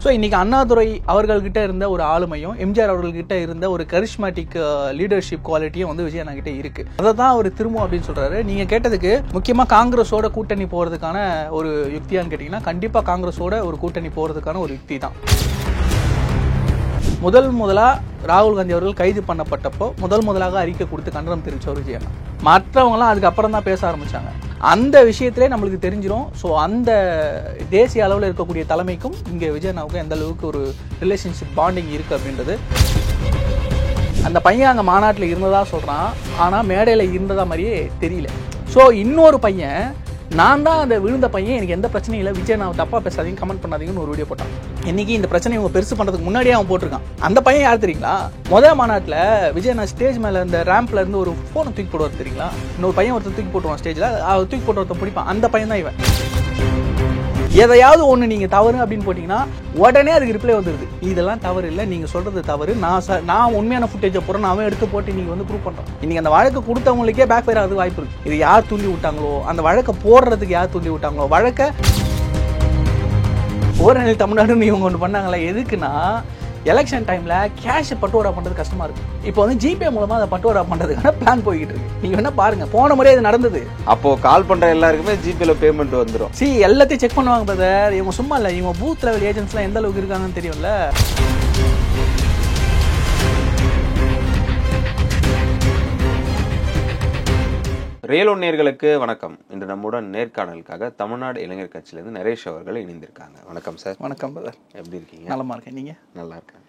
So இன்னைக்கு அண்ணாதுரை அவர்கள்கிட்ட இருந்த ஒரு ஆளுமையும் எம்ஜிஆர் அவர்கள்கிட்ட இருந்த ஒரு கரிஷ்மேட்டிக் லீடர்ஷிப் குவாலிட்டியும் வந்து விஜய் அண்ணா கிட்ட இருக்கு. அதை தான் அவர் திரும்பவும் அப்படின்னு சொல்றாரு. நீங்க கேட்டதுக்கு முக்கியமா காங்கிரஸோட கூட்டணி போறதுக்கான ஒரு யுக்தியான்னு கேட்டீங்கன்னா கண்டிப்பா காங்கிரஸோட ஒரு கூட்டணி போறதுக்கான ஒரு யுக்தி தான். முதலா ராகுல் காந்தி அவர்கள் கைது பண்ணப்பட்டப்போ முதலாக அறிக்கை கொடுத்து கண்டனம் தெரிவிச்சவர் விஜய் அண்ணா. மற்றவங்களாம் அதுக்கப்புறம் தான் பேச ஆரம்பிச்சாங்க. அந்த விஷயத்திலே நம்மளுக்கு தெரிஞ்சிடும். ஸோ அந்த தேசிய அளவில் இருக்கக்கூடிய தலைமைக்கும் இங்கே விஜய் அண்ணாவுக்கும் எந்த அளவுக்கு ஒரு ரிலேஷன்ஷிப் பாண்டிங் இருக்கு அப்படின்றது. அந்த பையன் அங்கே மாநாட்டில் இருந்ததா சொல்கிறான், ஆனால் மேடையில் இருந்ததா மாதிரியே தெரியல. ஸோ இன்னொரு பையன், நான் தான் அந்த விழுந்த பையன், எனக்கு எந்த பிரச்சனையும் இல்லை, விஜய் நான் தப்பாக பேசாதீங்க, கமெண்ட் பண்ணாதீங்கன்னு ஒரு வீடியோ போட்டான். இன்னைக்கு இந்த பிரச்சனை இவங்க பெருசு பண்ணுறதுக்கு முன்னாடியே அவன் போட்டிருக்கான். அந்த பையன் யார் தெரியுங்களா? முதல் மாநாட்டில் விஜய் நான் ஸ்டேஜ் மேலே இந்த ரேம்ப்ல இருந்து ஒரு ஃபோனை தூக்கி போடுவார் தெரியுங்களா? இன்னொரு பையன் ஒருத்தர் தூக்கி போட்டுவான் ஸ்டேஜில், அவர் தூக்கி போட்டு ஒருத்தர் பிடிப்பான். அந்த பையன் தான் இவன். எதையாவது ஒன்று நீங்கள் தவறு அப்படின்னு போட்டிங்கன்னா உடனே அதுக்கு ரிப்ளை வந்துடுது, இதெல்லாம் தவறு இல்லை, நீங்கள் சொல்கிறது தவறு, நான் உண்மையான ஃபுட்டேஜை போடுறேன், அவன் எடுத்து போட்டு நீங்கள் வந்து ப்ரூவ் பண்ணுறோம். இன்றைக்கி அந்த வழக்கு கொடுத்தவங்களுக்கே பேக் ஃபயர் ஆகுது வாய்ப்பு இருக்குது. இது யார் தூண்டி விட்டாங்களோ, அந்த வழக்கை போடுறதுக்கு யார் தூண்டி விட்டாங்களோ, வழக்கை ஓரணியில் தமிழ்நாடுன்னு இவங்க ஒன்று பண்ணாங்களே, எதுக்குன்னா எலெக்ஷன் டைமில் கேஷை பட்டுவாடா பண்ணுறது கஷ்டமாக இருக்கும். இப்போ வந்து ஜிபே மூலமாக அதை பட்டுவாடா பண்ணுறதுக்கான பிளான் போய்கிட்டு இருக்கு. நீங்கள் வேணா பாருங்கள், போன முறையே இது நடந்தது. அப்போது கால் பண்ணுற எல்லாருக்குமே ஜிபேல பேமெண்ட் வந்துடும். எல்லாத்தையும் செக் பண்ணுவாங்க பிரதர். இவங்க சும்மா இல்லை, இவங்க பூத் லெவல் ஏஜென்ட்ஸ்லாம் எந்த அளவுக்கு இருக்காங்கன்னு தெரியும்ல. ரியல் நேயர்களுக்கு வணக்கம். இன்று நம்முடன் நேர்காணலுக்காக தமிழ்நாடு இளைஞர் கட்சியிலேருந்து நரேஷ் அவர்கள் இணைந்திருக்காங்க. வணக்கம் சார். வணக்கம் பிரதர். எப்படி இருக்கீங்க? நலமா இருக்கேன். நீங்கள்? நல்லா இருக்கேன்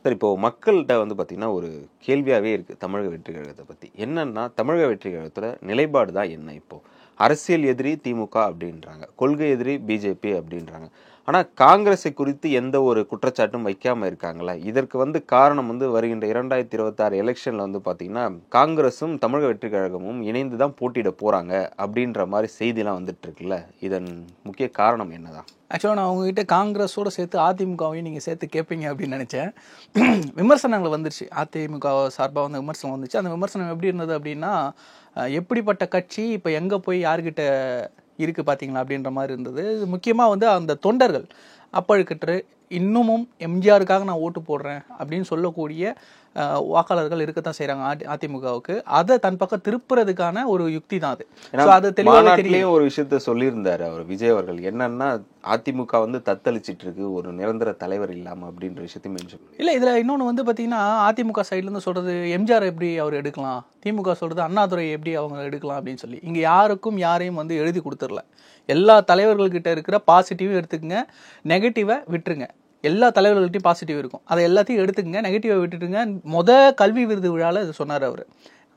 சார். இப்போது மக்கள்கிட்ட வந்து பார்த்திங்கன்னா ஒரு கேள்வியாகவே இருக்குது தமிழக வெற்றி கழகத்தை பற்றி. என்னன்னா, தமிழக வெற்றி கழகத்தோட நிலைப்பாடு தான் என்ன? இப்போது அரசியல் எதிரி திமுக அப்படின்றாங்க, கொள்கை எதிரி பிஜேபி அப்படின்றாங்க. ஆனால் காங்கிரஸை குறித்து எந்த ஒரு குற்றச்சாட்டும் வைக்காமல் இருக்காங்களே. இதற்கு வந்து காரணம் வந்து வருகின்ற 2026 எலெக்ஷனில் வந்து பார்த்திங்கன்னா காங்கிரஸும் தமிழக வெற்றி கழகமும் இணைந்து தான் போட்டியிட போகிறாங்க அப்படின்ற மாதிரி செய்திலாம் வந்துட்டு இருக்குல்ல. இதன் முக்கிய காரணம் என்னதான்? ஆக்சுவலாக நான் உங்ககிட்ட காங்கிரஸோடு சேர்த்து அதிமுகவையும் நீங்கள் சேர்த்து கேட்பீங்க அப்படின்னு நினச்சேன். விமர்சனங்கள் வந்துருச்சு, அதிமுக சார்பாக வந்து விமர்சனம் வந்துச்சு. அந்த விமர்சனம் எப்படி இருந்தது அப்படின்னா, எப்படிப்பட்ட கட்சி இப்போ எங்கே போய் யார்கிட்ட இருக்குது பார்த்தீங்களா அப்படின்ற மாதிரி இருந்தது. முக்கியமாக வந்து அந்த தொண்டர்கள் அப்பழுக்கற்று இன்னமும் எம்ஜிஆருக்காக நான் ஓட்டு போடுறேன் அப்படின்னு சொல்லக்கூடிய வாக்காளர்கள் இருக்கத்தான் செய்கிறாங்க அதிமுகவுக்கு. அதை தன் பக்கம் திருப்புறதுக்கான ஒரு யுக்தி தான் அது. அது தெளிவாக ஒரு விஷயத்த சொல்லியிருந்தாரு அவர் விஜய் அவர்கள். என்னன்னா, அதிமுக வந்து தத்தளிச்சிட்டு இருக்கு, ஒரு நிரந்தர தலைவர் இல்லாமல் அப்படின்ற விஷயத்தையும் மென்ஷன் பண்ணி. இல்லை, இதில் இன்னொன்று வந்து பார்த்தீங்கன்னா, அதிமுக சைட்லேருந்து சொல்கிறது எம்ஜிஆர் எப்படி அவர் எடுக்கலாம், திமுக சொல்கிறது அண்ணாதுரை எப்படி அவங்க எடுக்கலாம் அப்படின்னு சொல்லி இங்கே யாருக்கும் யாரையும் வந்து எழுதி கொடுத்துடல. எல்லா தலைவர்கள்கிட்ட இருக்கிற பாசிட்டிவும் எடுத்துக்கங்க, நெகட்டிவை விட்டுருங்க. எல்லா தலைவர்கள்ட்டையும் பாசிட்டிவ் இருக்கும், அதை எல்லாத்தையும் எடுத்துக்கங்க, நெகட்டிவை விட்டுட்டுங்க. கல்வி விருது விழாவில் இது சொன்னார் அவர்.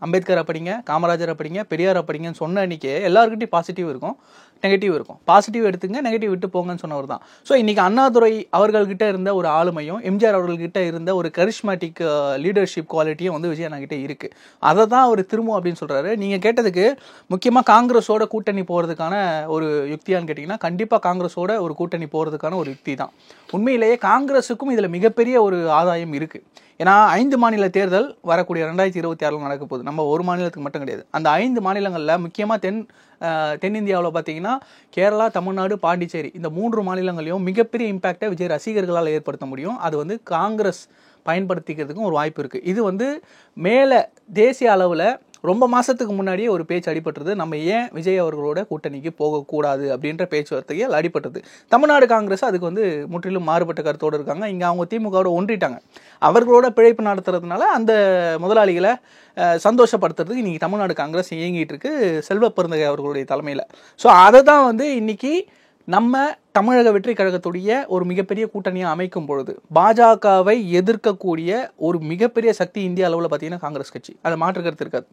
அம்பேத்கரை படிங்க, காமராஜரை படிங்க, பெரியாரை படிங்கன்னு சொன்ன அன்றைக்கே எல்லாருக்கிட்டையும் பாசிட்டிவ் இருக்கும், நெகட்டிவ் இருக்கும். பாசிட்டிவ் எடுத்துங்க, நெகட்டிவ் விட்டு போங்கன்னு சொன்னவர் தான். ஸோ இன்றைக்கி அண்ணாதுரை அவர்கள்கிட்ட இருந்த ஒரு ஆளுமையும் எம்ஜிஆர் அவர்கள்கிட்ட இருந்த ஒரு கரிஷ்மேட்டிக் லீடர்ஷிப் குவாலிட்டியும் வந்து விஜய் அண்ணா கிட்ட இருக்குது. அதை தான் அவர் திரும்பவும் அப்படின்னு சொல்கிறாரு. நீங்கள் கேட்டதுக்கு முக்கியமாக காங்கிரஸோட கூட்டணி போகிறதுக்கான ஒரு யுக்தியான்னு கேட்டிங்கன்னா கண்டிப்பாக காங்கிரஸோட ஒரு கூட்டணி போகிறதுக்கான ஒரு யுக்தி தான். உண்மையிலேயே காங்கிரஸுக்கும் இதில் மிகப்பெரிய ஒரு ஆதாயம் இருக்குது. ஏன்னா 5 மாநில தேர்தல் வரக்கூடிய 2026 நடக்க போகுது. நம்ம ஒரு மாநிலத்துக்கு மட்டும் கிடையாது. அந்த 5 மாநிலங்களில் முக்கியமாக தென்னிந்தியாவில் பார்த்தீங்கன்னா கேரளா, தமிழ்நாடு, பாண்டிச்சேரி, இந்த 3 மாநிலங்களையும் மிகப்பெரிய இம்பேக்டை விஜய் ரசிகர்களால் ஏற்படுத்த முடியும். அது வந்து காங்கிரஸ் பயன்படுத்திக்கிறதுக்கும் ஒரு வாய்ப்பு இருக்குது. இது வந்து மேலே தேசிய அளவில் ரொம்ப மாதத்துக்கு முன்னாடியே ஒரு பேச்சு அடிபட்டுறது. நம்ம ஏன் விஜய் அவர்களோட கூட்டணிக்கு போகக்கூடாது அப்படின்ற பேச்சுவார்த்தைகள் அடிபட்டது. தமிழ்நாடு காங்கிரஸ் அதுக்கு வந்து முற்றிலும் மாறுபட்ட கருத்தோடு இருக்காங்க. இங்கே அவங்க திமுகவோட ஒன்றிட்டாங்க. அவர்களோட பிழைப்பு நடத்துறதுனால அந்த முதலாளிகளை சந்தோஷப்படுத்துறதுக்கு இன்றைக்கி தமிழ்நாடு காங்கிரஸ் இயங்கிட்டு இருக்கு, செல்வ பெருந்தகை அவர்களுடைய தலைமையில். ஸோ அதை தான் வந்து இன்றைக்கி நம்ம தமிழக வெற்றி கழகத்துடைய ஒரு மிகப்பெரிய கூட்டணியாக அமைக்கும் பொழுது பாஜகவை எதிர்க்கக்கூடிய ஒரு மிகப்பெரிய சக்தி இந்திய அளவில் பார்த்தீங்கன்னா காங்கிரஸ் கட்சி, அதை மாற்றுக்கருத்து இருக்காது.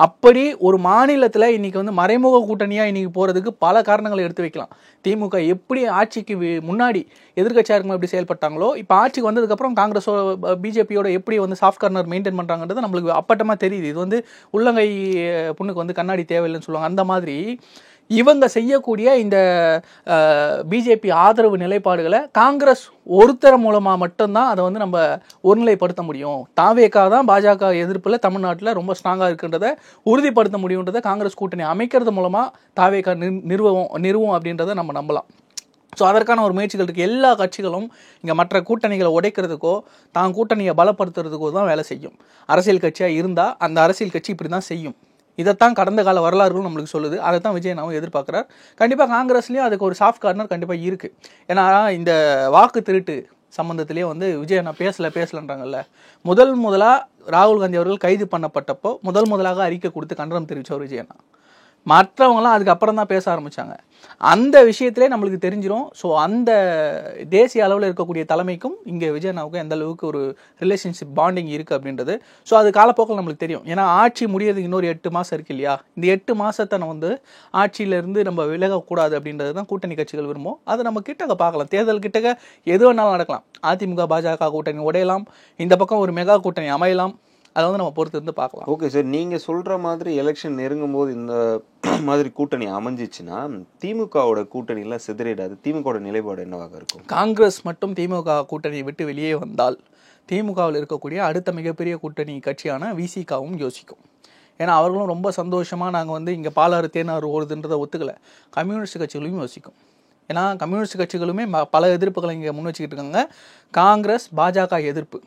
அப்படி ஒரு மாநிலத்தில் இன்றைக்கி வந்து மறைமுக கூட்டணியாக இன்றைக்கி போகிறதுக்கு பல காரணங்களை எடுத்து வைக்கலாம். திமுக எப்படி ஆட்சிக்கு முன்னாடி எதிர்கட்சியாக இருக்கும்போது எப்படி செயல்பட்டாங்களோ, இப்போ ஆட்சிக்கு வந்ததுக்கப்புறம் காங்கிரஸோ பிஜேபியோட எப்படி வந்து சாஃப்ட் கார்னர் மெயின்டைன் பண்ணுறாங்கன்றது நம்மளுக்கு அப்பட்டமாக தெரியுது. இது வந்து உள்ளங்கை புண்ணுக்கு வந்து கண்ணாடி தேவையில்லைன்னு சொல்லுவாங்க. அந்த மாதிரி இவங்க செய்யக்கூடிய இந்த பிஜேபி ஆதரவு நிலைப்பாடுகளை காங்கிரஸ் ஒருத்தர மூலமாக மட்டும்தான் அதை வந்து நம்ம ஒருநிலைப்படுத்த முடியும். தாவேகா தான் பாஜக எதிர்ப்பில் தமிழ்நாட்டில் ரொம்ப ஸ்ட்ராங்காக இருக்குன்றதை உறுதிப்படுத்த முடியுன்றதை காங்கிரஸ் கூட்டணி அமைக்கிறது மூலமாக தாவேகா நிறுவும் அப்படின்றத நம்ம நம்பலாம். ஸோ அதற்கான ஒரு முயற்சிகள் இருக்குது. எல்லா கட்சிகளும் இங்கே மற்ற கூட்டணிகளை உடைக்கிறதுக்கோ தான் கூட்டணியை பலப்படுத்துறதுக்கோ தான் வேலை செய்யும். அரசியல் கட்சியாக இருந்தால் அந்த அரசியல் கட்சி இப்படி தான் செய்யும். இதைத்தான் கடந்த கால வரலாறுகளும் நம்மளுக்கு சொல்லுது. அதை தான் விஜயனாவும் எதிர்பார்க்குறார். கண்டிப்பாக காங்கிரஸ்லேயும் அதுக்கு ஒரு சாஃப்ட் கார்னர் கண்டிப்பாக இருக்குது. ஏன்னா இந்த வாக்கு திருட்டு சம்பந்தத்திலேயே வந்து விஜயனா பேசலன்றாங்கல்ல. முதலாக ராகுல் காந்தி அவர்கள் கைது பண்ணப்பட்டப்போ முதலாக அறிக்கை கொடுத்து கண்டனம் தெரிவித்தவர் விஜயனா. மற்றவங்களாம் அதுக்கப்புறம் தான் பேச ஆரம்பித்தாங்க. அந்த விஷயத்திலே நம்மளுக்கு தெரிஞ்சிடும். ஸோ அந்த தேசிய அளவில் இருக்கக்கூடிய தலைமைக்கும் இங்கே விஜயனாவுக்கும் எந்த அளவுக்கு ஒரு ரிலேஷன்ஷிப் பாண்டிங் இருக்குது அப்படின்றது. ஸோ அது காலப்போக்கில் நம்மளுக்கு தெரியும். ஏன்னா ஆட்சி முடியறதுக்கு இன்னொரு 8 மாதம் இருக்கு இல்லையா. இந்த 8 மாதத்தை வந்து ஆட்சியிலேருந்து நம்ம விலகக்கூடாது அப்படின்றது தான் கூட்டணி கட்சிகள் விரும்பும். அதை நம்ம கிட்டக்க பார்க்கலாம். தேர்தல் கிட்டக்க எது வேணாலும் நடக்கலாம். அதிமுக பாஜக கூட்டணி உடையலாம், இந்த பக்கம் ஒரு மெகா கூட்டணி அமையலாம். அதை வந்து நம்ம பொறுத்து இருந்து பார்க்கலாம். ஓகே சார், நீங்கள் சொல்கிற மாதிரி எலெக்ஷன் நெருங்கும் போது இந்த மாதிரி கூட்டணி அமைஞ்சிச்சுன்னா திமுகவோட கூட்டணியில் சிதறிடாது. திமுகவோட நிலைப்பாடு என்னவாக இருக்கும்? காங்கிரஸ் மட்டும் திமுக கூட்டணியை விட்டு வெளியே வந்தால் திமுகவில் இருக்கக்கூடிய அடுத்த மிகப்பெரிய கூட்டணி கட்சியான விசிகாவும் யோசிக்கும். ஏன்னா அவர்களும் ரொம்ப சந்தோஷமாக நாங்கள் வந்து இங்கே பாலாறு தேனாறு ஓடுதுன்றதை ஒத்துக்கலை. கம்யூனிஸ்ட் கட்சிகளையும் யோசிக்கும். ஏன்னா கம்யூனிஸ்ட் கட்சிகளுமே பல எதிர்ப்புகளை இங்கே முன் வச்சுக்கிட்டு இருக்காங்க. காங்கிரஸ் பாஜக எதிர்ப்பு,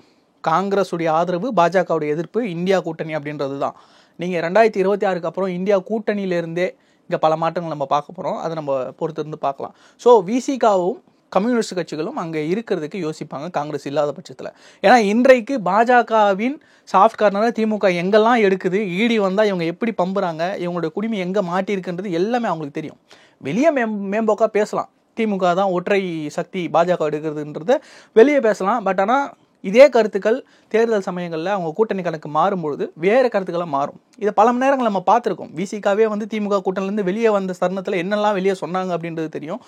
காங்கிரஸுடைய ஆதரவு, பாஜகவுடைய எதிர்ப்பு, இந்தியா கூட்டணி அப்படின்றது தான். நீங்கள் 2026க்கு அப்புறம் இந்தியா கூட்டணியிலேருந்தே இங்கே பல மாற்றங்கள் நம்ம பார்க்க போகிறோம். அதை நம்ம பொறுத்திருந்து பார்க்கலாம். ஸோ விசிகாவும் கம்யூனிஸ்ட் கட்சிகளும் அங்கே இருக்கிறதுக்கு யோசிப்பாங்க காங்கிரஸ் இல்லாத பட்சத்தில். ஏன்னா இன்றைக்கு பாஜகவின் சாஃப்ட் கார்னராக திமுக எங்கெல்லாம் எடுக்குது, ஈடி வந்தால் இவங்க எப்படி பம்புறாங்க, இவங்களுடைய குடிமை எங்கே மாட்டியிருக்குன்றது எல்லாமே அவங்களுக்கு தெரியும். வெளியே மேம்போக்காக பேசலாம், திமுக தான் ஒற்றை சக்தி பாஜக எடுக்கிறதுன்றத வெளியே பேசலாம். பட் ஆனால் இதே கருத்துக்கள் தேர்தல் சமயங்களில் அவங்க கூட்டணி கணக்கு மாறும்பொழுது வேறு கருத்துக்களாக மாறும். இதை பல மணி நேரங்கள் நம்ம பார்த்துருக்கோம். விசிகாவே வந்து திமுக கூட்டணிலேருந்து வெளியே வந்த தருணத்தில் என்னெல்லாம் வெளியே சொன்னாங்க அப்படின்றது தெரியும்.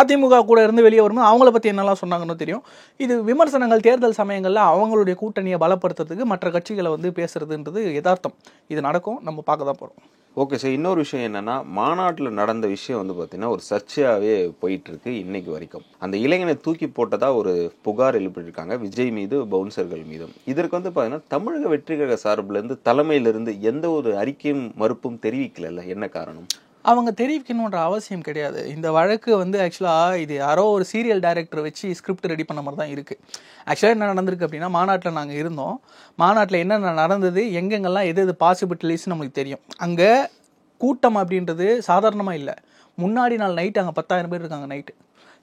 அதிமுக கூட இருந்து வெளியே வரும்போது அவங்கள பற்றி என்னெல்லாம் சொன்னாங்கன்னு தெரியும். இது விமர்சனங்கள் தேர்தல் சமயங்களில் அவங்களுடைய கூட்டணியை பலப்படுத்துறதுக்கு மற்ற கட்சிகளை வந்து பேசுறதுன்றது யதார்த்தம். இது நடக்கும், நம்ம பார்க்க தான் போகிறோம். ஓகே சார், இன்னொரு விஷயம் என்னன்னா, மாநாட்டில் நடந்த விஷயம் வந்து பார்த்தீங்கன்னா ஒரு சர்ச்சையாகவே போயிட்டு இருக்கு இன்னைக்கு வரைக்கும். அந்த இளைஞனை தூக்கி போட்டதா ஒரு புகார் எழுப்பியிருக்காங்க விஜய் மீது, பவுன்சர்கள் மீதும். இதற்கு வந்து பார்த்தீங்கன்னா தமிழக வெற்றிக்கழக சார்பிலேருந்து தலைமையிலிருந்து எந்த ஒரு அறிக்கையும் மறுப்பும் தெரிவிக்கல. என்ன காரணம்? அவங்க தெரிவிக்கணுன்ற அவசியம் கிடையாது. இந்த வழக்கு வந்து ஆக்சுவலாக இது யாரோ ஒரு சீரியல் டைரக்டர் வச்சு ஸ்கிரிப்ட் ரெடி பண்ண மாதிரி தான் இருக்குது. ஆக்சுவலாக என்ன நடந்திருக்கு அப்படின்னா, மாநாட்டில் நாங்கள் இருந்தோம். மாநாட்டில் என்னென்ன நடந்தது, எங்கெங்கெல்லாம் எது பாசிபிலிட்டிஸ்ன்னு நம்மளுக்கு தெரியும். அங்கே கூட்டம் அப்படின்றது சாதாரணமாக இல்லை. முன்னாடி நாள் நைட்டு அங்கே 10,000 பேர் இருக்காங்க. நைட்டு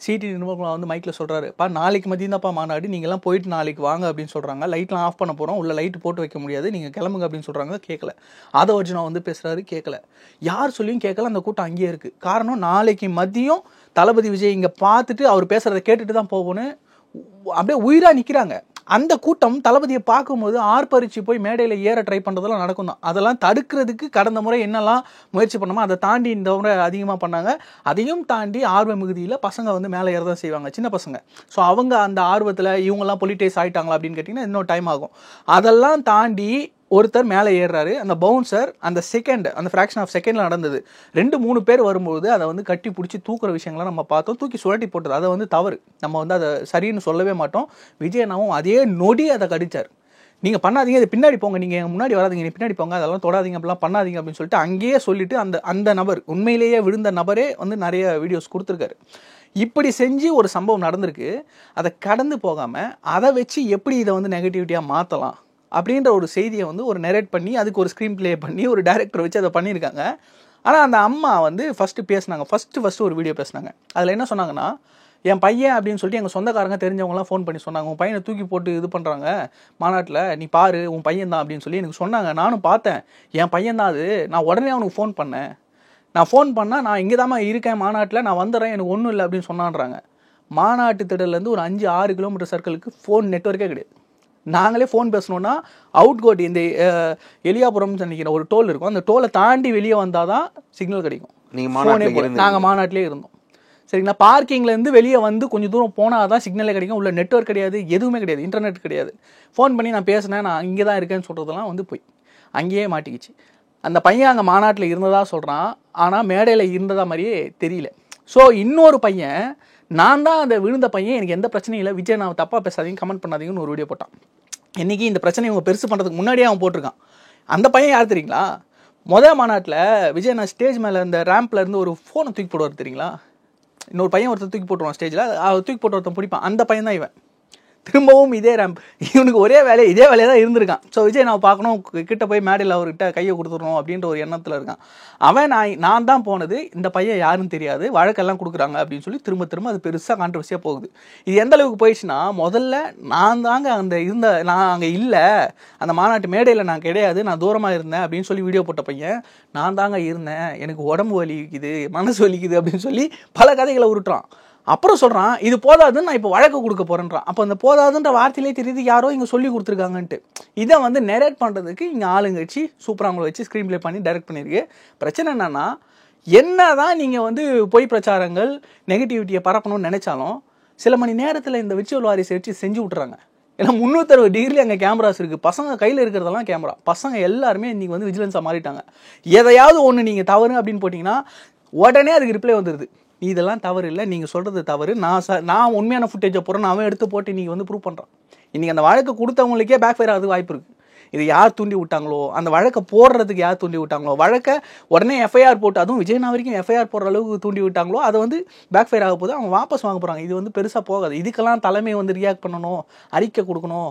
சிடி நிர்மலா வந்து மைக்கில் சொல்கிறாரு, நாளைக்கு மதியம் தான்ப்பா மாநாடு, நீங்கள்லாம் போயிட்டு நாளைக்கு வாங்க அப்படின்னு சொல்கிறாங்க. லைட்லாம் ஆஃப் பண்ண போகிறோம், உள்ள லைட்டு போட்டு வைக்க முடியாது, நீங்கள் கிளம்புங்க அப்படின்னு சொல்கிறாங்க. கேட்கல. ஆதவர்ஜுனா வந்து பேசுகிறாரு, கேட்கல. யார் சொல்லியும் கேட்கல. அந்த கூட்டம் அங்கேயே இருக்குது. காரணம், நாளைக்கு மதியம் தளபதி விஜய் இங்கே பார்த்துட்டு அவர் பேசுகிறத கேட்டுட்டு தான் போகணும். அப்படியே உயிராக நிற்கிறாங்க. அந்த கூட்டம் தளபதியை பார்க்கும்போது ஆர்ப்பரிச்சு போய் மேடையில் ஏற ட்ரை பண்ணுறதெல்லாம் நடக்கும் தான். அதெல்லாம் தடுக்கிறதுக்கு கடந்த முறை என்னெல்லாம் முயற்சி பண்ணோமோ அதை தாண்டி இந்த முறை அதிகமாக பண்ணாங்க. அதையும் தாண்டி ஆர்வ மிகுதியில் பசங்க வந்து மேலே ஏற தான் செய்வாங்க, சின்ன பசங்க. ஸோ அவங்க அந்த ஆர்வத்தில் இவங்கெல்லாம் பொலிட்டைஸ் ஆகிட்டாங்களா அப்படின்னு கேட்டிங்கன்னா இன்னும் டைம் ஆகும். அதெல்லாம் தாண்டி ஒருத்தர் மேலே ஏறுறாரு. அந்த பவுன்சர் அந்த ஃப்ராக்ஷன் ஆஃப் செகண்டில் நடந்தது. 2-3 பேர் வரும்போது அதை வந்து கட்டி பிடிச்சி தூக்குற விஷயங்கள்லாம் நம்ம பார்த்தோம். தூக்கி சுழட்டி போட்டது அதை வந்து தவறு. நம்ம வந்து அதை சரின்னு சொல்லவே மாட்டோம். விஜயனாவும் அதே நொடி அதை கடிச்சார். நீங்கள் பண்ணாதீங்க, இது பின்னாடி போங்க, நீங்கள் முன்னாடி வராதிங்க, நீ பின்னாடி போங்க, அதெல்லாம் தொடாதீங்க, அப்படிலாம் பண்ணாதீங்க அப்படின்னு சொல்லிட்டு அங்கேயே சொல்லிட்டு அந்த நபர், உண்மையிலேயே விழுந்த நபரே வந்து நிறைய வீடியோஸ் கொடுத்துருக்காரு. இப்படி செஞ்சு ஒரு சம்பவம் நடந்திருக்கு. அதை கடந்து போகாமல் அதை வச்சு எப்படி இதை வந்து நெகட்டிவிட்டியாக மாற்றலாம் அப்படின்ற ஒரு செய்தியை வந்து ஒரு நெரேட் பண்ணி அதுக்கு ஒரு ஸ்க்ரீன் ப்ளே பண்ணி ஒரு டைரக்டர் வச்சு அதை பண்ணியிருக்காங்க. ஆனால் அந்த அம்மா வந்து ஃபஸ்ட்டு பேசினாங்க. ஃபஸ்ட்டு ஒரு வீடியோ பேசினாங்க. அதில் என்ன சொன்னாங்கன்னா, என் பையன் அப்படின்னு சொல்லிட்டு எங்கள் சொந்தக்காரங்க தெரிஞ்சவங்களாம் ஃபோன் பண்ணி சொன்னாங்க, உன் பையனை தூக்கி போட்டு இது பண்ணுறாங்க மாநாட்டில், நீ பாரு உன் பையன் தான் அப்படின்னு சொல்லி எனக்கு சொன்னாங்க. நானும் பார்த்தேன், என் பையன் தான் அது. நான் உடனே அவனுக்கு ஃபோன் பண்ணேன். நான் ஃபோன் பண்ணால் நான் இங்கே தான் இருக்கேன் மாநாட்டில், நான் வந்துடுறேன், எனக்கு ஒன்றும் இல்லை அப்படின்னு சொன்னான்றாங்க. மாநாட்டு திடல்லேருந்து ஒரு 5-6 கிலோமீட்டர் சர்க்கிளுக்கு ஃபோன் நெட்வொர்க்கே கிடையாது. நாங்களே ஃபோன் பேசணுன்னா அவுட்கோட் இந்த எலியாபுரம் நினைக்கிற ஒரு டோல் இருக்கும், அந்த டோலை தாண்டி வெளியே வந்தால் தான் சிக்னல் கிடைக்கும். நாங்கள் மாநாட்டிலே இருந்தோம். சரிங்களா, பார்க்கிங்லேருந்து வெளியே வந்து கொஞ்சம் தூரம் போனால் தான் சிக்னலே கிடைக்கும். உள்ள நெட்வொர்க் கிடையாது, எதுவுமே கிடையாது, இன்டர்நெட் கிடையாது. ஃபோன் பண்ணி நான் பேசினேன், நான் இங்கே தான் இருக்கேன்னு சொல்கிறதெல்லாம் வந்து போய் அங்கேயே மாட்டிக்கிச்சு. அந்த பையன் அங்கே மாநாட்டில் இருந்ததா சொல்கிறான், ஆனால் மேடையில் இருந்ததா மாதிரியே தெரியல. ஸோ இன்னொரு பையன், நான் தான் அந்த விழுந்த பையன், எனக்கு எந்த பிரச்சனையும் இல்லை, விஜய் நான் தப்பாக பேசாதீங்க, கமெண்ட் பண்ணாதீங்கன்னு ஒரு வீடியோ போட்டான். இன்றைக்கி இந்த பிரச்சனை இவங்க பெருசு பண்ணுறதுக்கு முன்னாடியே அவன் போட்டிருக்கான். அந்த பையன் யார் தெரியுங்களா? மாநாட்டில் விஜய் நான் ஸ்டேஜ் மேலே இந்த ரேம்பில் இருந்து ஒரு ஃபோனை தூக்கி போடுவார் தெரியுங்களா? இன்னொரு பையன் ஒருத்தர் தூக்கி போட்டுருவான் ஸ்டேஜில், தூக்கி போட்டு ஒருத்தன் பிடிப்பான், அந்த பையன் தான் இவன். திரும்பவும் இதே ரேம்ப், இவனுக்கு ஒரே இதே வேலையை தான் இருந்திருக்கான். ஸோ விஜய் நான் பார்க்கணும், கிட்ட போய் மேடையில் அவர்கிட்ட கையை கொடுத்துடணும் அப்படின்ற ஒரு எண்ணத்தில் இருக்கான். அவன் நான் தான் போனது, இந்த பையன் யாருன்னு தெரியாது, வழக்கெல்லாம் கொடுக்குறாங்க அப்படின்னு சொல்லி திரும்ப திரும்ப அது பெருசாக கான்ட்ரவர்சியாக போகுது. இது எந்த அளவுக்கு போயிடுச்சுன்னா, முதல்ல நான் தாங்க நான் அங்கே இல்லை, அந்த மாநாட்டு மேடையில் நான் கிடையாது, நான் தூரமாக இருந்தேன் அப்படின்னு சொல்லி வீடியோ போட்ட பையன், நான் தாங்க இருந்தேன், எனக்கு உடம்பு வலிக்குது, மனசு வலிக்குது அப்படின்னு சொல்லி பல கதைகளை உருட்டுறான். அப்புறம் சொல்கிறான் இது போதாதுன்னு நான் இப்போ வழக்கு கொடுக்க போகிறேன்றான். அப்போ அந்த போதாதுன்ற வார்த்தையிலே தெரியுது யாரோ இங்கே சொல்லி கொடுத்துருக்காங்கன்ட்டு. இதை வந்து நெரேட் பண்ணுறதுக்கு இங்கே ஆளுங்கட்சி சூப்பராக அவங்கள வச்சு ஸ்க்ரீன் ப்ளே பண்ணி டைரக்ட் பண்ணியிருக்கு. பிரச்சனை என்னன்னா, என்ன தான் நீங்கள் வந்து பொய் பிரச்சாரங்கள் நெகட்டிவிட்டியை பரப்பணும்னு நினைச்சாலும் சில மணி நேரத்தில் இந்த விர்ச்சுவல் வாரிசை வச்சு செஞ்சு விட்றாங்க. ஏன்னா 360 டிகிரி அங்கே கேமராஸ் இருக்குது, பசங்க கையில் இருக்கிறதெல்லாம் கேமரா. பசங்க எல்லாருமே இன்றைக்கி வந்து விஜிலன்ஸாக மாறிட்டாங்க. எதையாவது ஒன்று நீங்கள் தவறு அப்படின்னு போட்டிங்கன்னா உடனே அதுக்கு ரிப்ளை வந்துடுது, இதெல்லாம் தவறு இல்லை, நீங்கள் சொல்கிறது தவறு, நான் உண்மையான ஃபுட்டேஜை போடுறேன், அவன் எடுத்து போட்டு இன்றைக்கி வந்து ப்ரூவ் பண்ணுறான். இன்றைக்கி அந்த வழக்கு கொடுத்தவங்களுக்கே பேக் ஃபயர் ஆகுது வாய்ப்பு இருக்குது. இது யார் தூண்டி விட்டாங்களோ, அந்த வழக்கை போடுறதுக்கு யார் தூண்டி விட்டாங்களோ, வழக்கை உடனே எஃப்ஐஆர் போட்டு, அதுவும் விஜயனா வரைக்கும் எஃப்ஐஆர் போடுற அளவுக்கு தூண்டி விட்டாங்களோ, அதை வந்து பேக் ஃபயர் ஆக போது அவங்க வாபஸ் வாங்க போகிறாங்க. இது வந்து பெருசாக போகாது. இதுக்கெல்லாம் தலைமை வந்து ரியாக்ட் பண்ணணும், அறிக்கை கொடுக்கணும்,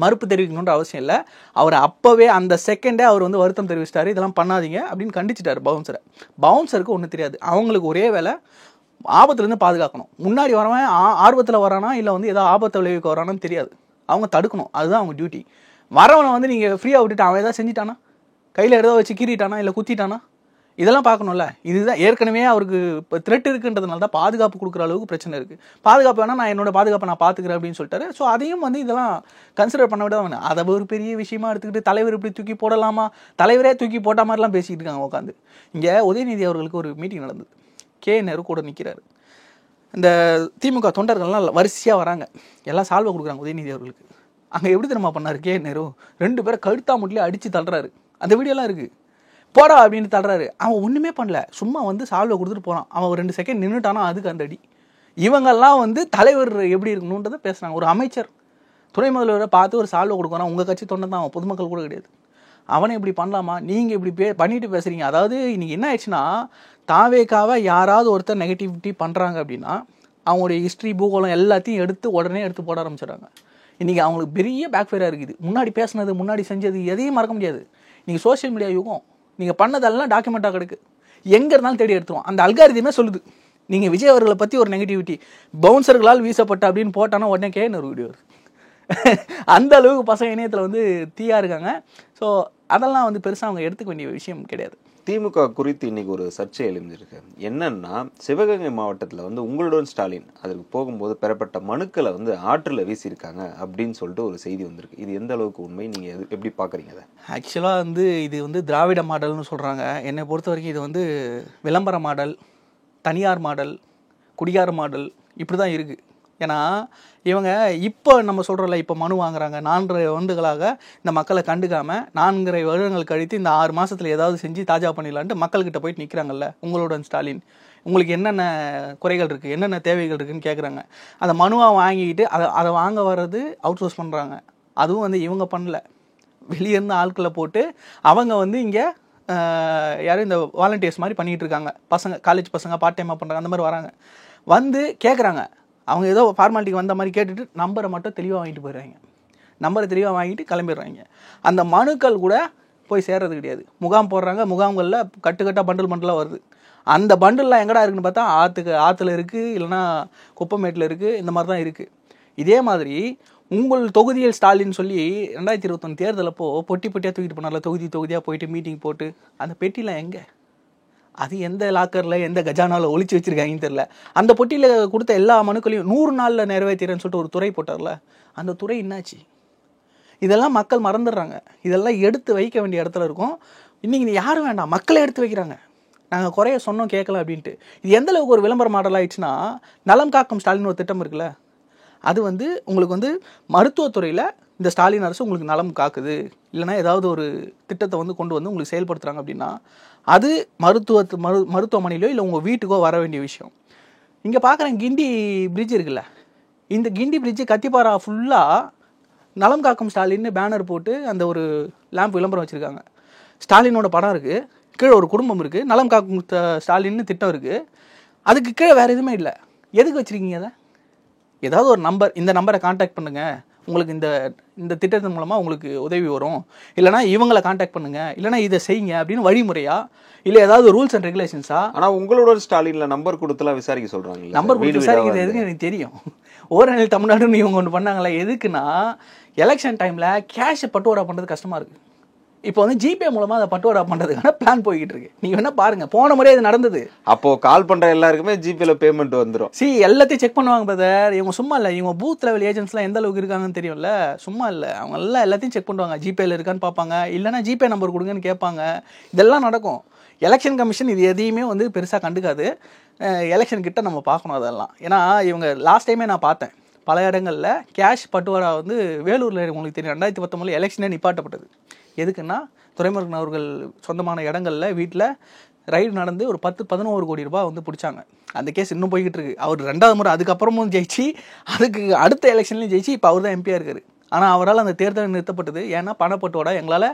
மறுப்பு தெரிவிக்கணுன்ற அவசியம் இல்லை. அவர் அப்போவே அந்த செகண்டே அவர் வந்து வருத்தம் தெரிவிச்சிட்டாரு, இதெல்லாம் பண்ணாதீங்க அப்படின்னு கண்டிச்சிட்டாரு பவுன்சரை. பவுன்சருக்கு ஒன்றும் தெரியாது, அவங்களுக்கு ஒரே வேலை ஆபத்துலேருந்து பாதுகாக்கணும். முன்னாடி வரவன் ஆர்வத்தில் வரானா இல்லை வந்து ஏதோ ஆபத்தை விளைவிக்க வரானான்னு தெரியாது, அவங்க தடுக்கணும், அதுதான் அவங்க டியூட்டி. வரவனை வந்து நீங்கள் ஃப்ரீயாக விட்டுட்டு அவன் ஏதாவது செஞ்சிட்டானா, கையில் ஏதோ வச்சு கீறிட்டானா இல்லை குத்திட்டானா, இதெல்லாம் பார்க்கணும்ல. இதுதான் ஏற்கனவே அவருக்கு இப்போ த்ரெட் இருக்குன்றதுனால தான் பாதுகாப்பு கொடுக்குற அளவுக்கு பிரச்சனை இருக்குது. பாதுகாப்பு வேணால் நான் என்னோட பாதுகாப்பை நான் பார்த்துக்கிறேன் அப்படின்னு சொல்லிட்டாரு. ஸோ அதையும் வந்து இதெல்லாம் கன்சிடர் பண்ண விட வேணும். அதை ஒரு பெரிய விஷயமா எடுத்துக்கிட்டு தலைவர் இப்படி தூக்கி போடலாமா, தலைவரே தூக்கி போட்ட மாதிரிலாம் பேசிக்கிட்டு இருக்காங்க உட்காந்து. இங்கே உதயநிதி அவர்களுக்கு ஒரு மீட்டிங் நடந்தது, கே நேரு கூட நிற்கிறாரு. இந்த திமுக தொண்டர்கள்லாம் வரிசையாக வராங்க, எல்லாம் சால்வை கொடுக்குறாங்க உதயநிதி அவர்களுக்கு. அங்கே எப்படி தெரியுமா பண்ணார் கே நேரு, 2 பேரை கழுத்தா முட்லேயே அடித்து தள்ளுறாரு. அந்த வீடியோலாம் இருக்குது, போடா அப்படின்னு தள்ளுறாரு. அவன் ஒன்றுமே பண்ணல, சும்மா வந்து சால்வை கொடுத்துட்டு போகிறான். அவன் ஒரு 2 செகண்ட் நின்றுட்டானா அதுக்கு அந்த அடி. இவங்கெல்லாம் வந்து தலைவர் எப்படி இருக்கணுன்றதை பேசுகிறாங்க. ஒரு அமைச்சர் துணை முதல்வரை பார்த்து ஒரு சால்வை கொடுக்குறான், உங்கள் கட்சி தொண்டை தான், அவன் பொதுமக்கள் கூட கிடையாது. அவனை இப்படி பண்ணலாமா, நீங்கள் இப்படி பண்ணிட்டு பேசுகிறீங்க. அதாவது இன்றைக்கி என்ன ஆயிடுச்சுன்னா, தாவேக்காவை யாராவது ஒருத்தர் நெகட்டிவிட்டி பண்ணுறாங்க அப்படின்னா அவங்களுடைய ஹிஸ்ட்ரி பூகோளம் எல்லாத்தையும் உடனே எடுத்து போட ஆரம்பிச்சிடறாங்க. இன்றைக்கி அவங்களுக்கு பெரிய பேக்ஃபயராக இருக்குது. முன்னாடி பேசுனது, முன்னாடி செஞ்சது எதையும் மறக்க முடியாது. நீங்கள் சோஷியல் மீடியா யுகம், நீங்கள் பண்ணதெல்லாம் டாக்குமெண்ட்டாக கிடக்கு, எங்கே இருந்தாலும் தேடி எடுத்துருவோம். அந்த அல்காரிதமே சொல்லுது, நீங்கள் விஜய் அவர்களை பற்றி ஒரு நெகட்டிவிட்டி பவுன்சர்களால் வீசப்பட்ட அப்படின்னு போட்டானா உடனே கேன்னு ஒரு வீடியோ வருது. அந்த அளவுக்கு பசங்க இணையத்தில் வந்து தீயாக இருக்காங்க. ஸோ அதெல்லாம் வந்து பெருசாக அவங்க எடுத்துக்க வேண்டிய விஷயம் கிடையாது. திமுக குறித்து இன்னைக்கு ஒரு சர்ச்சை எழுந்திருக்கு. என்னன்னா, சிவகங்கை மாவட்டத்தில் வந்து உங்களுடன் ஸ்டாலின் அதற்கு போகும்போது பெறப்பட்ட மனுக்களை வந்து ஆற்றில் வீசியிருக்காங்க அப்படின்னு சொல்லிட்டு ஒரு செய்தி வந்திருக்கு. இது எந்த அளவுக்கு உண்மை, நீங்கள் எப்படி பார்க்குறீங்க அதை? ஆக்சுவலாக வந்து இது வந்து திராவிட மாடல்னு சொல்கிறாங்க. என்னை பொறுத்த வரைக்கும் இது வந்து விளம்பர மாடல், தனியார் மாடல், குடியார மாடல், இப்படி தான் இருக்குது. ஏன்னா இவங்க இப்போ நம்ம சொல்கிறோம்ல, இப்போ மனு வாங்குறாங்க, 4.5 ஆண்டுகளாக இந்த மக்களை கண்டுக்காமல் 4.5 வருடங்கள் கழித்து இந்த 6 மாதத்தில் ஏதாவது செஞ்சு தாஜா பண்ணிடலான்ட்டு மக்கள்கிட்ட போயிட்டு நிற்கிறாங்கல்ல உங்களுடன் ஸ்டாலின். உங்களுக்கு என்னென்ன குறைகள் இருக்குது, என்னென்ன தேவைகள் இருக்குதுன்னு கேட்குறாங்க. அந்த மனுவாக வாங்கிக்கிட்டு அதை வாங்க வர்றது அவுட் சோர்ஸ் பண்ணுறாங்க. அதுவும் வந்து இவங்க பண்ணல, வெளியேருந்து ஆட்களை போட்டு அவங்க வந்து இங்கே யாரும் இந்த வாலண்டியர்ஸ் மாதிரி பண்ணிகிட்டு இருக்காங்க. பசங்க, காலேஜ் பசங்க பார்ட் டைமாக பண்ணுறாங்க, அந்த மாதிரி வராங்க, வந்து கேட்குறாங்க. அவங்க ஏதோ ஃபார்மாலிட்டிக்கு வந்த மாதிரி கேட்டுட்டு நம்பரை மட்டும் தெளிவாக வாங்கிட்டு போயிடுறாங்க. நம்பரை தெளிவாக வாங்கிட்டு கிளம்பிடுறாங்க. அந்த மனுக்கள் கூட போய் சேர்றது கிடையாது. முகாம் போடுறாங்க, முகாம்களில் கட்டுக்கட்டாக பண்டலாக வருது. அந்த பண்டல்லாம் எங்கடா இருக்குன்னு பார்த்தா ஆற்றுல இருக்குது, இல்லைனா குப்பமேட்டில் இருக்குது, இந்த மாதிரி தான் இருக்குது. இதே மாதிரி உங்கள் தொகுதியில் ஸ்டாலின் சொல்லி 2021 தேர்தலப்போ பொட்டி பொட்டியாக தூக்கிட்டு போனால, தொகுதியாக போயிட்டு மீட்டிங் போட்டு அந்த பெட்டிலாம் எங்கே, அது எந்த லாக்கரில் எந்த கஜானாவில் ஒழிச்சு வச்சுருக்காங்கன்னு தெரில. அந்த பொட்டியில் கொடுத்த எல்லா மனுக்களையும் 100 நாளில் நிறைவேற்றிறேன்னு சொல்லிட்டு ஒரு துறை போட்டார்ல, அந்த துறை என்னாச்சு? இதெல்லாம் மக்கள் மறந்துடுறாங்க. இதெல்லாம் எடுத்து வைக்க வேண்டிய இடத்துல இருக்கும். இன்றைக்கி யாரும் வேண்டாம், மக்களை எடுத்து வைக்கிறாங்க. நாங்கள் குறைய சொன்னோம் கேட்கல அப்படின்ட்டு. இது எந்த அளவுக்கு ஒரு விளம்பர மாடல் ஆயிடுச்சுன்னா, நலம் காக்கும் ஸ்டாலின் ஒரு திட்டம் இருக்குல்ல, அது வந்து உங்களுக்கு வந்து மருத்துவத்துறையில் இந்த ஸ்டாலின் அரசு உங்களுக்கு நலம் காக்குது, இல்லைனா ஏதாவது ஒரு திட்டத்தை வந்து கொண்டு வந்து உங்களுக்கு செயல்படுத்துகிறாங்க அப்படின்னா அது மருத்துவமனையிலோ இல்லை உங்கள் வீட்டுக்கோ வர வேண்டிய விஷயம். இங்கே பார்க்குறேன் கிண்டி பிரிட்ஜ் இருக்குல்ல, இந்த கிண்டி பிரிட்ஜு கத்திப்பாரா ஃபுல்லாக நலம் காக்கும் ஸ்டாலின்னு பேனர் போட்டு அந்த ஒரு லேம்ப் விளம்பரம் வச்சுருக்காங்க. ஸ்டாலினோட படம் இருக்குது, கீழே ஒரு குடும்பம் இருக்குது, நலம் காக்கும் ஸ்டாலின்னு திட்டம் இருக்குது. அதுக்கு கீழே வேறு எதுவுமே இல்லை. எதுக்கு வச்சுருக்கீங்க அதை? ஏதாவது ஒரு நம்பர், இந்த நம்பரை கான்டாக்ட் பண்ணுங்கள், உங்களுக்கு இந்த திட்டத்தின் மூலமாக உங்களுக்கு உதவி வரும், இல்லைனா இவங்களை கான்டாக்ட் பண்ணுங்கள், இல்லைனா இதை செய்யுங்க அப்படின்னு வழிமுறையா, இல்லை ஏதாவது ரூல்ஸ் அண்ட் ரெகுலேஷன்ஸா? ஆனால் உங்களோட ஸ்டாலினில் நம்பர் கொடுத்துலாம் விசாரிக்க சொல்கிறாங்க. நம்பர் கொடுத்து விசாரிக்கிறது எதுன்னு எனக்கு தெரியும். ஓரநிலை தமிழ்நாடுன்னு இவங்க ஒன்று பண்ணாங்களே, எதுக்குன்னா எலெக்ஷன் டைமில் கேஷை பட்டுவாடா பண்ணுறது கஷ்டமாக இருக்குது. இப்போ வந்து ஜிபே மூலமாக அதை பட்டுவாடா பண்ணுறதுக்கான பிளான் போய்கிட்டு இருக்கு. நீங்கள் வேணா பாருங்க, போன முறை இது நடந்தது. அப்போ கால் பண்ணுற எல்லாருக்குமே ஜிபேல பேமெண்ட் வந்துடும். எல்லாத்தையும் செக் பண்ணுவாங்க பிரதர். இவங்க சும்மா இல்லை, இவங்க பூத் லெவல் ஏஜென்ட்ஸ்லாம் எந்த அளவுக்கு இருக்காங்கன்னு தெரியும்ல. சும்மா இல்லை, அவங்க எல்லாம் எல்லாத்தையும் செக் பண்ணுவாங்க. ஜிபேல இருக்கான்னு பார்ப்பாங்க, இல்லைனா ஜிபே நம்பர் கொடுங்கன்னு கேட்பாங்க. இதெல்லாம் நடக்கும். எலெக்ஷன் கமிஷன் இது எதையுமே வந்து பெருசாக கண்டுக்காது. எலெக்ஷன் கிட்ட நம்ம பார்க்கணும் அதெல்லாம். ஏன்னா இவங்க லாஸ்ட் டைமே நான் பார்த்தேன், பல இடங்களில் கேஷ் பட்டுவாடா வந்து வேலூரில் உங்களுக்கு தெரியும் 2019 எலெக்ஷனே நிப்பாட்டப்பட்டது. எதுக்குன்னா துரைமுருகன் அவர்கள் சொந்தமான இடங்களில் வீட்டில் ரைடு நடந்து ஒரு 10-11 கோடி ரூபாய் வந்து பிடிச்சாங்க. அந்த கேஸ் இன்னும் போய்கிட்டு இருக்கு. அவர் 2வது முறை அதுக்கப்புறமும் ஜெயிச்சு, அதுக்கு அடுத்த எலெக்ஷன்லையும் ஜெயிச்சு, இப்போ அவர் தான் எம்பியாக இருக்காரு. ஆனால் அவரால் அந்த தேர்தல் நிறுத்தப்பட்டது. ஏன்னா பணப்பட்டுவாடா எங்களால்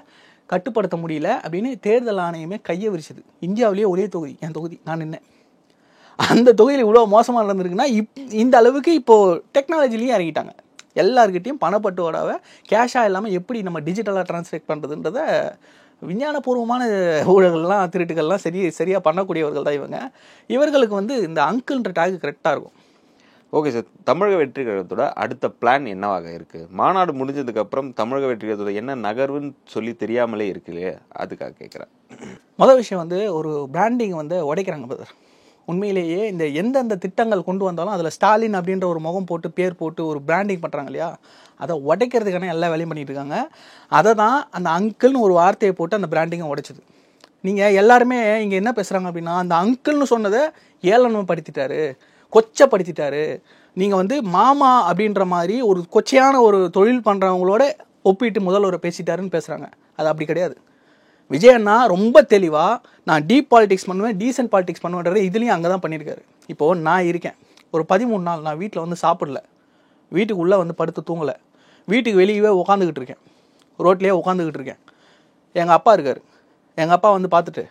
கட்டுப்படுத்த முடியல அப்படின்னு தேர்தல் ஆணையமே கையை விரிச்சது. இந்தியாவிலேயே ஒரே தொகுதி, என் தொகுதி, நான் நின்னேன். அந்த தொகுதியில் இவ்வளோ மோசமாக நடந்திருக்குன்னா இந்த அளவுக்கு இப்போது டெக்னாலஜிலையும் இறங்கிட்டாங்க. எல்லாருக்கிட்டையும் பணப்பட்டுவாடாவை கேஷாக இல்லாமல் எப்படி நம்ம டிஜிட்டலாக டிரான்ஸ்லேட் பண்ணுறதுன்றத விஞ்ஞானபூர்வமான ஊழல்கள்லாம் திருட்டுகள்லாம் சரியாக பண்ணக்கூடியவர்கள் தான் இவங்க. இவர்களுக்கு வந்து இந்த அங்கிள்ன்ற டேக் கரெக்டாக இருக்கும். ஓகே சார், தமிழக வெற்றி கழகத்தோட அடுத்த பிளான் என்னவாக இருக்குது? மாநாடு முடிஞ்சதுக்கப்புறம் தமிழக வெற்றி கழகத்தோட என்ன நகர்வுன்னு சொல்லி தெரியாமலே இருக்கு இல்லையா, அதுக்காக கேட்குறேன். மொதல் விஷயம் வந்து ஒரு பிராண்டிங் வந்து உடைக்கிறாங்க பிரதர். உண்மையிலேயே இந்த எந்தெந்த திட்டங்கள் கொண்டு வந்தாலும் அதில் ஸ்டாலின் அப்படின்ற ஒரு முகம் போட்டு பேர் போட்டு ஒரு பிராண்டிங் பண்ணுறாங்க இல்லையா, அதை உடைக்கிறதுக்கான எல்லா வேலையும் பண்ணிட்டு இருக்காங்க. அதை தான் அந்த அங்கிள்னு ஒரு வார்த்தையை போட்டு அந்த பிராண்டிங்கை உடைச்சிது. நீங்கள் எல்லாருமே இங்கே என்ன பேசுகிறாங்க அப்படின்னா, அந்த அங்கிள்னு சொன்னதை ஏளனப்படுத்திட்டாரு, கொச்சப்படுத்திட்டாரு. நீங்கள் வந்து மாமா அப்படின்ற மாதிரி ஒரு கொச்சையான ஒரு தொழில் பண்ணுறவங்களோட ஒப்பிட்டு முதல்வர் பேசிட்டாருன்னு பேசுகிறாங்க. அது அப்படி கிடையாது. விஜய் அண்ணா ரொம்ப தெளிவாக நான் டீப் பாலிடிக்ஸ் பண்ணுவேன், டீசென்ட் பாலிடிக்ஸ் பண்ணுவேன்றது இதுலேயும் அங்கே தான் பண்ணியிருக்காரு. இப்போது நான் இருக்கேன், ஒரு 13 நாள் நான் வீட்டில் வந்து சாப்பிடல, வீட்டுக்கு உள்ளே வந்து படுத்து தூங்கலை, வீட்டுக்கு வெளியே உட்காந்துக்கிட்டு இருக்கேன், ரோட்லேயே உட்காந்துக்கிட்டு இருக்கேன். எங்கள் அப்பா இருக்கார். எங்கள் அப்பா வந்து பார்த்துட்டு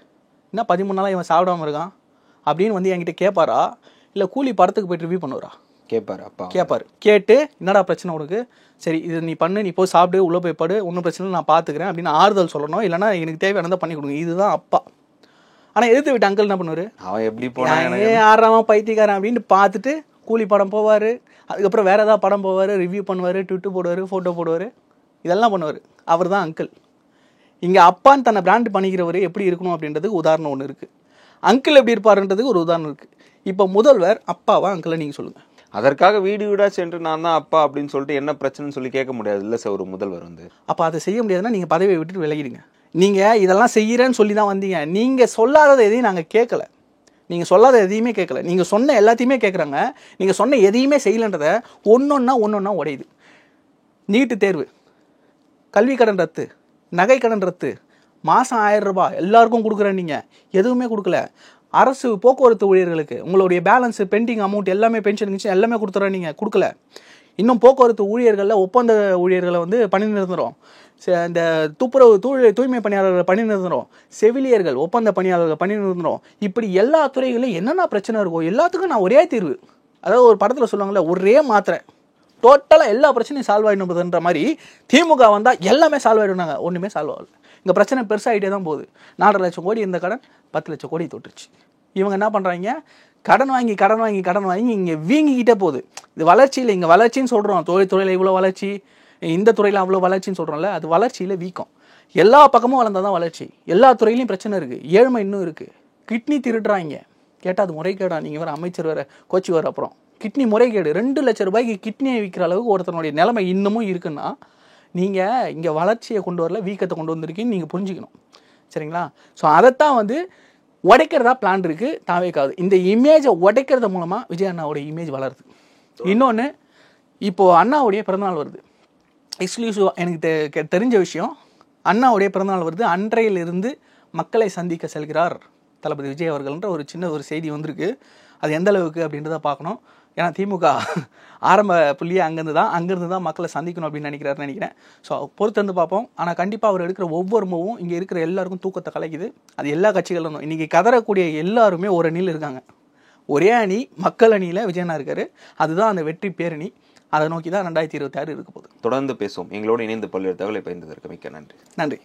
என்ன 13 நாளாக இவன் சாப்பிடாமல் இருக்கான் அப்படின்னு வந்து என்கிட்ட கேட்பாரா, இல்லை கூலி படத்துக்கு போய்ட்டு ரிவ்யூ பண்ணுவாரா? கேட்பார். அப்பா கேட்பார். கேட்டு என்னடா பிரச்சனை உனக்கு, சரி இது நீ பண்ணு, நீ போய் சாப்பிடு, உள்ளே போய் படு, ஒன்றும் பிரச்சனை நான் பார்த்துக்கிறேன் அப்படின்னு ஆறுதல் சொல்லணும். இல்லைனா எனக்கு தேவையானதை பண்ணி கொடுங்க. இதுதான் அப்பா. ஆனால் எதிர்த்து விட்டு அங்கிள் என்ன பண்ணுவார், அவன் எப்படி போனான், ஆறாமல் பைத்தியக்காரன் அப்படின்னு பார்த்துட்டு கூலி படம் போவார். அதுக்கப்புறம் வேறு ஏதாவது படம் போவார், ரிவ்யூ பண்ணுவார், ட்விட்டு போடுவார், ஃபோட்டோ போடுவார், இதெல்லாம் பண்ணுவார். அவர் தான் அங்கிள். இங்கே அப்பான்னு தன்னை பிராண்ட் பண்ணிக்கிறவர் எப்படி இருக்கணும் அப்படின்றதுக்கு உதாரணம் ஒன்று இருக்குது. அங்கிள் எப்படி இருப்பாருன்றதுக்கு ஒரு உதாரணம் இருக்குது. இப்போ முதல்வர் அப்பாவா அங்கிளை நீங்கள் சொல்லுங்கள். அதற்காக வீடு வீடாக சென்று நான் தான் அப்பா அப்படின்னு சொல்லிட்டு என்ன பிரச்சனைன்னு சொல்லி கேட்க முடியாது இல்லை சார் ஒரு முதல்வர் வந்து. அப்போ அதை செய்ய முடியாதுன்னா நீங்கள் பதவியை விட்டுட்டு விலகிடுங்க. நீங்கள் இதெல்லாம் செய்கிறேன்னு சொல்லி தான் வந்தீங்க. நீங்கள் சொல்லாததை எதையும் நாங்கள் கேட்கல, நீங்கள் சொல்லாத எதையுமே கேட்கல. நீங்கள் சொன்ன எல்லாத்தையுமே கேட்குறாங்க. நீங்கள் சொன்ன எதையுமே செய்யலைன்றதை ஒன்றொன்னா உடையுது. நீட்டு தேர்வு, கல்வி கடன் ரத்து, நகை கடன் ரத்து, மாதம் 1000 ரூபாய் எல்லாருக்கும் கொடுக்குறேன், நீங்கள் எதுவுமே கொடுக்கல. அரசு போக்குவரத்து ஊழியர்களுக்கு உங்களுடைய பேலன்ஸ் பெண்டிங் அமௌண்ட் எல்லாமே பென்ஷன் எல்லாமே கொடுத்துட்றேன், நீங்கள் கொடுக்கல. இன்னும் போக்குவரத்து ஊழியர்களில் ஒப்பந்த ஊழியர்களை வந்து பணி நிரந்தரம், இந்த துப்புரவு தூய்மை பணியாளர்கள் பணி நிரந்தரம், செவிலியர்கள் ஒப்பந்த பணியாளர்கள் பணி நிரந்தரம், இப்படி எல்லா துறைகளிலும் என்னென்ன பிரச்சனை இருக்கும் எல்லாத்துக்கும் நான் ஒரே தீர்வு. அதாவது ஒரு படத்தில் சொல்லுவாங்கள்ல, ஒரே மாத்திரை டோட்டலாக எல்லா பிரச்சனையும் சால்வ் ஆகிடும்ன்ற மாதிரி திமுக வந்தால் எல்லாமே சால்வ் ஆகிடுனாங்க. ஒன்றுமே சால்வ் ஆகல. இங்கே பிரச்சனை பெருசாகிட்டே தான் போகுது. 4.5 லட்சம் கோடி இந்த கடன் 10 லட்சம் கோடி தொட்டுருச்சு. இவங்க என்ன பண்ணுறாங்க, கடன் வாங்கி இங்கே வீங்கிக்கிட்டே போகுது. இது வளர்ச்சியில், இங்கே வளர்ச்சின்னு சொல்கிறோம், துறையில் இவ்வளோ வளர்ச்சி, இந்த துறையில் அவ்வளோ வளர்ச்சின்னு சொல்கிறோம்ல, அது வளர்ச்சியில் வீக்கம். எல்லா பக்கமும் வளர்ந்தால் தான் வளர்ச்சி. எல்லா துறையிலையும் பிரச்சனை இருக்குது, ஏழ்மை இன்னும் இருக்குது. கிட்னி திருடுறாங்க, கேட்டால் அது முறைகேடா, நீங்கள் வேறு அமைச்சர் வேறு கோச்சி வேறு. அப்புறம் கிட்னி முறைகேடு, 2 லட்சம் ரூபாய்க்கு கிட்னியை விற்கிற அளவுக்கு ஒருத்தனுடைய நிலைமை இன்னமும் இருக்குன்னா, நீங்கள் இங்கே வளர்ச்சியை கொண்டு வரல, வீக்கத்தை கொண்டு வந்திருக்கீங்கன்னு நீங்கள் புரிஞ்சுக்கணும். சரிங்களா? ஸோ அதைத்தான் வந்து உடைக்கிறதா பிளான் இருக்குது தாவேக்காது. இந்த இமேஜை உடைக்கிறது மூலமாக விஜய் அண்ணாவுடைய இமேஜ் வளருது. இன்னொன்று, இப்போது அண்ணாவுடைய பிறந்தநாள் வருது. எக்ஸ்க்ளூசிவாக எனக்கு தெரிஞ்ச விஷயம், அண்ணாவுடைய பிறந்தநாள் வருது. அன்றையிலிருந்து மக்களை சந்திக்க செல்கிறார் தளபதி விஜய் அவர்கள்ன்ற ஒரு சின்ன ஒரு செய்தி வந்திருக்கு. அது எந்த அளவுக்கு அப்படின்றத பார்க்கணும். ஏன்னா திமுக ஆரம்ப புள்ளியே அங்கேருந்து தான் மக்களை சந்திக்கணும் அப்படின்னு நினைக்கிறேன். ஸோ பொறுத்திருந்து பார்ப்போம். ஆனால் கண்டிப்பாக அவர் எடுக்கிற ஒவ்வொரு மூவும் இங்கே இருக்கிற எல்லாருக்கும் தூக்கத்தை கலைக்குது. அது எல்லா கட்சிகளும் இன்றைக்கி கதறக்கூடிய எல்லாருமே ஒரு அணியில் இருக்காங்க. ஒரே அணி மக்கள் அணியில் விஜயனா இருக்காரு. அதுதான் அந்த வெற்றி பேரணி. அதை நோக்கி தான் 2026 இருக்க போகுது. தொடர்ந்து பேசுவோம். எங்களோடு இணைந்து பல்வேறு தகவலை பகிர்ந்ததற்கு மிக்க நன்றி. நன்றி.